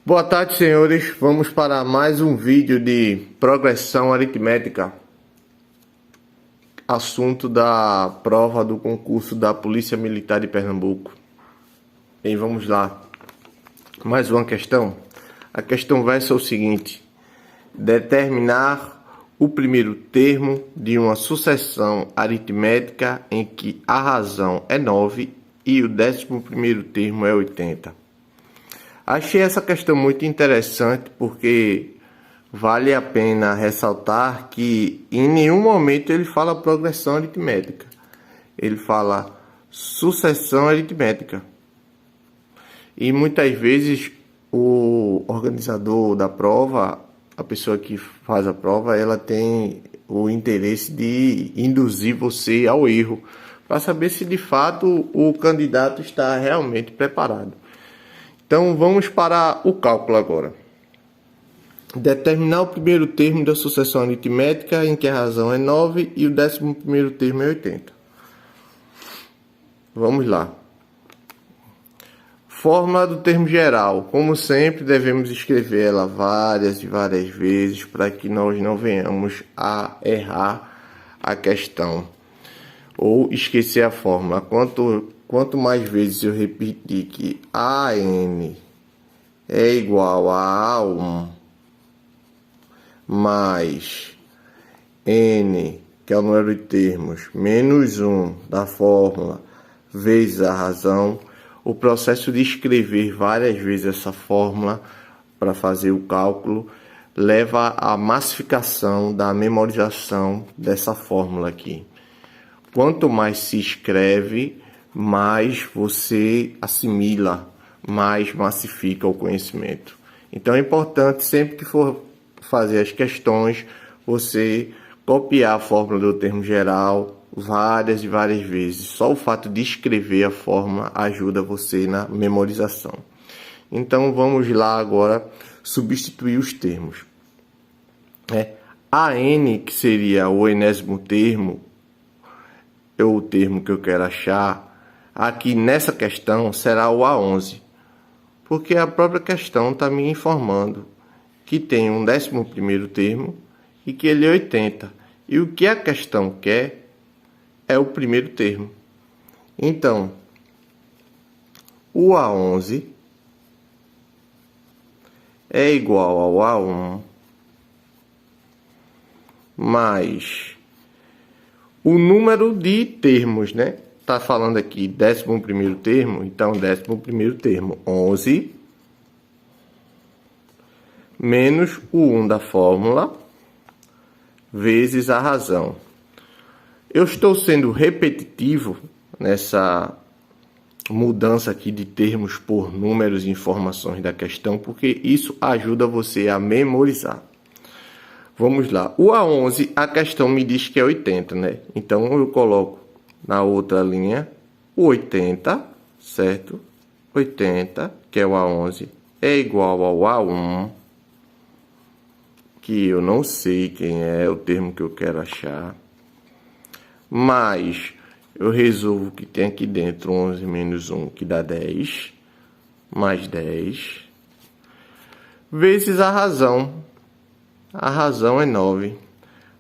Boa tarde, senhores. Vamos para mais um vídeo de progressão aritmética. Assunto da prova do concurso da Polícia Militar de Pernambuco. E vamos lá. Mais uma questão. A questão versa o seguinte: determinar o primeiro termo de uma sucessão aritmética em que a razão é 9 e o 11º termo é 80. Achei essa questão muito interessante porque vale a pena ressaltar que em nenhum momento ele fala progressão aritmética. Ele fala sucessão aritmética. E muitas vezes o organizador da prova, a pessoa que faz a prova, ela tem o interesse de induzir você ao erro, para saber se de fato o candidato está realmente preparado. Então vamos para o cálculo agora. Determinar o primeiro termo da sucessão aritmética em que a razão é 9 e o 11º termo é 80. Vamos lá. Fórmula do termo geral. Como sempre, devemos escrever ela várias e várias vezes para que nós não venhamos a errar a questão ou esquecer a fórmula. Quanto mais vezes eu repetir que AN é igual a A1 mais N, que é o número de termos, menos 1 da fórmula, vezes a razão, o processo de escrever várias vezes essa fórmula para fazer o cálculo leva à massificação da memorização dessa fórmula aqui. Quanto mais se escreve, mais você assimila, mais massifica o conhecimento. Então é importante, sempre que for fazer as questões, você copiar a fórmula do termo geral várias e várias vezes. Só o fato de escrever a fórmula ajuda você na memorização. Então vamos lá agora substituir os termos. AN, que seria o enésimo termo, é o termo que eu quero achar. Aqui nessa questão será o A11, porque a própria questão está me informando que tem um 11º termo e que ele é 80. E o que a questão quer é o primeiro termo. Então, o A11 é igual ao A1 mais o número de termos, né? Tá falando aqui 11º termo, então 11º termo 11 menos o 1 da fórmula vezes a razão. Eu estou sendo repetitivo nessa mudança aqui de termos por números e informações da questão, porque isso ajuda você a memorizar. Vamos lá. O A11, a questão me diz que é 80, né? Então eu coloco na outra linha o 80, certo? 80, que é o A11, é igual ao A1, que eu não sei quem é o termo que eu quero achar, mas eu resolvo que tem aqui dentro 11 menos 1, que dá 10, mais 10, vezes a razão. A razão é 9.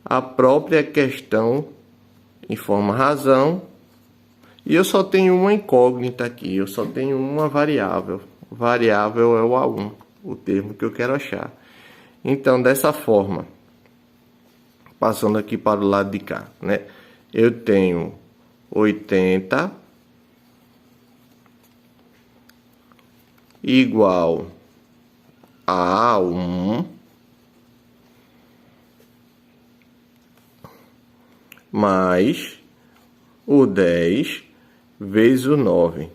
A própria questão informa a razão. E eu só tenho uma incógnita aqui. Eu só tenho uma variável. Variável é o A1, o termo que eu quero achar. Então, dessa forma, passando aqui para o lado de cá, né? Eu tenho 80 igual a A1 mais o 10 vezes o 9.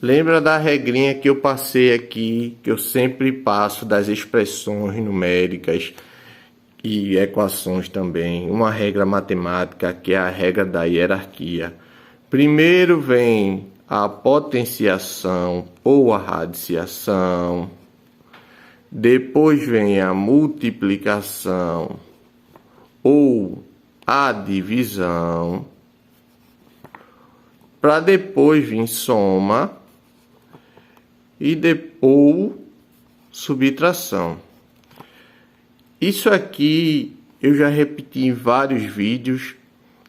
Lembra da regrinha que eu passei aqui, que eu sempre passo das expressões numéricas e equações também. Uma regra matemática que é a regra da hierarquia. Primeiro vem a potenciação ou a radiciação. Depois vem a multiplicação ou a divisão, para depois vir soma ou subtração. Isso aqui eu já repeti em vários vídeos,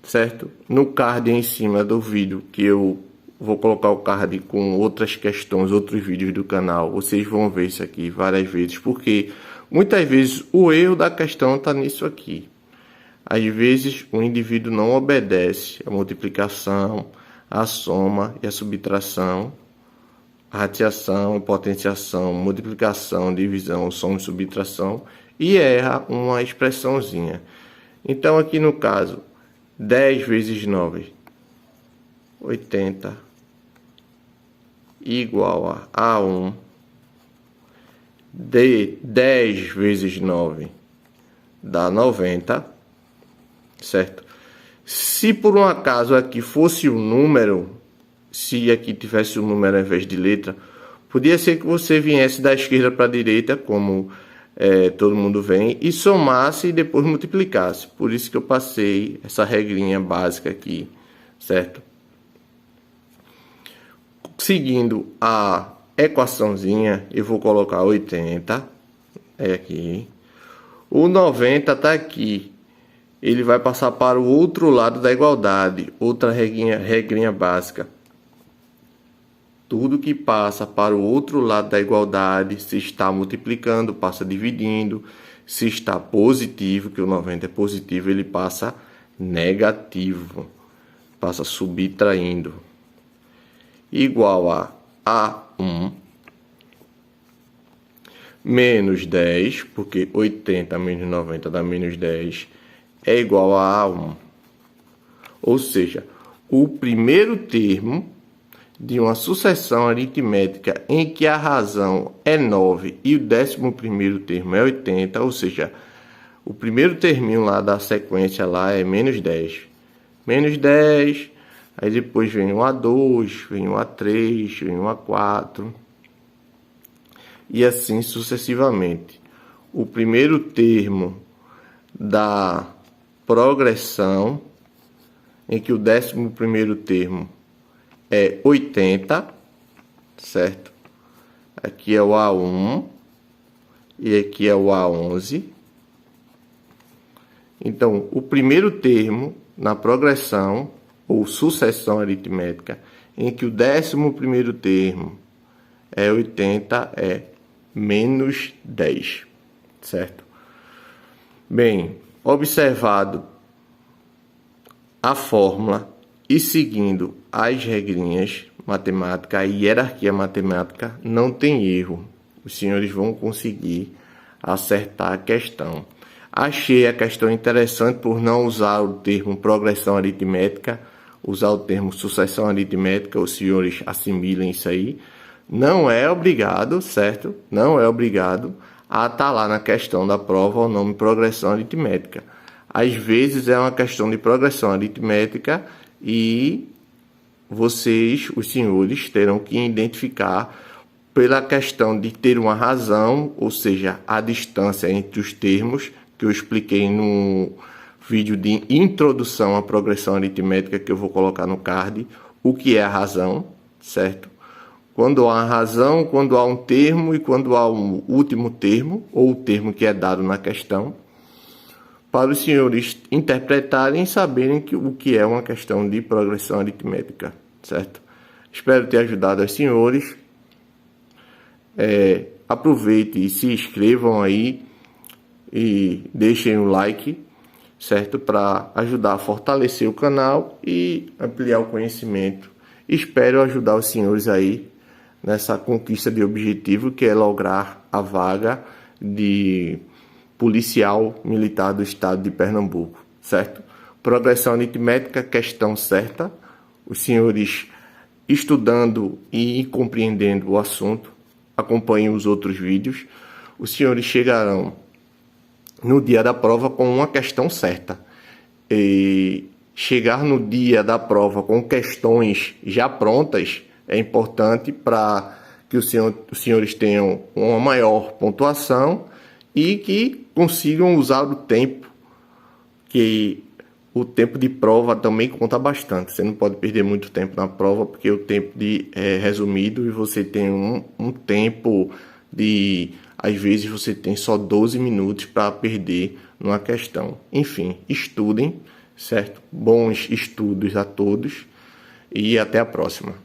certo? No card em cima do vídeo, que eu vou colocar o card com outras questões, outros vídeos do canal, vocês vão ver isso aqui várias vezes, porque muitas vezes o erro da questão está nisso aqui. Às vezes o indivíduo não obedece a multiplicação, a soma e a subtração, a ratiação, potenciação, multiplicação, divisão, soma e subtração, e erra uma expressãozinha. Então aqui no caso, 10 vezes 9, 80, igual a 1, de 10 vezes 9 dá 90, certo? Se por um acaso aqui fosse um número, se aqui tivesse um número ao invés de letra, podia ser que você viesse da esquerda para a direita, como todo mundo vem, e somasse e depois multiplicasse. Por isso que eu passei essa regrinha básica aqui, certo? Seguindo a equaçãozinha, eu vou colocar 80, aqui. O 90 está aqui. Ele vai passar para o outro lado da igualdade. Outra regrinha básica. Tudo que passa para o outro lado da igualdade, se está multiplicando, passa dividindo. Se está positivo, que o 90 é positivo, ele passa negativo. Passa subtraindo. Igual a A1 menos 10, porque 80 menos 90 dá menos 10, é igual a A1. Ou seja, o primeiro termo de uma sucessão aritmética em que a razão é 9 e o 11º termo é 80, ou seja, o primeiro terminho lá da sequência lá é menos 10. Menos 10, aí depois vem o A2, vem o A3, vem o A4, e assim sucessivamente. O primeiro termo da progressão, em que o 11º termo é 80, certo? Aqui é o A1 e aqui é o A11. Então, o primeiro termo na progressão ou sucessão aritmética em que o 11º termo é 80 é menos 10, certo? Bem, observado a fórmula e seguindo as regrinhas matemáticas, a hierarquia matemática, não tem erro. Os senhores vão conseguir acertar a questão. Achei a questão interessante por não usar o termo progressão aritmética, usar o termo sucessão aritmética. Os senhores assimilem isso aí. Não é obrigado, certo? Não é obrigado a estar lá na questão da prova o nome progressão aritmética. Às vezes é uma questão de progressão aritmética e vocês, os senhores, terão que identificar pela questão de ter uma razão, ou seja, a distância entre os termos, que eu expliquei no vídeo de introdução à progressão aritmética, que eu vou colocar no card, o que é a razão, certo? Quando há razão, quando há um termo e quando há um último termo, ou o termo que é dado na questão, para os senhores interpretarem e saberem o que é uma questão de progressão aritmética, certo? Espero ter ajudado os senhores. Aproveitem e se inscrevam aí e deixem o like, certo? Para ajudar a fortalecer o canal e ampliar o conhecimento. Espero ajudar os senhores aí nessa conquista de objetivo, que é lograr a vaga de policial militar do estado de Pernambuco, certo? Progressão aritmética, questão certa. Os senhores estudando e compreendendo o assunto, acompanhem os outros vídeos. Os senhores chegarão no dia da prova com uma questão certa. E chegar no dia da prova com questões já prontas é importante para que os senhores tenham uma maior pontuação e que consigam usar o tempo que O tempo de prova também conta bastante. Você não pode perder muito tempo na prova, porque o tempo é resumido e você tem um tempo de... Às vezes você tem só 12 minutos para perder numa questão. Enfim, estudem, certo? Bons estudos a todos e até a próxima.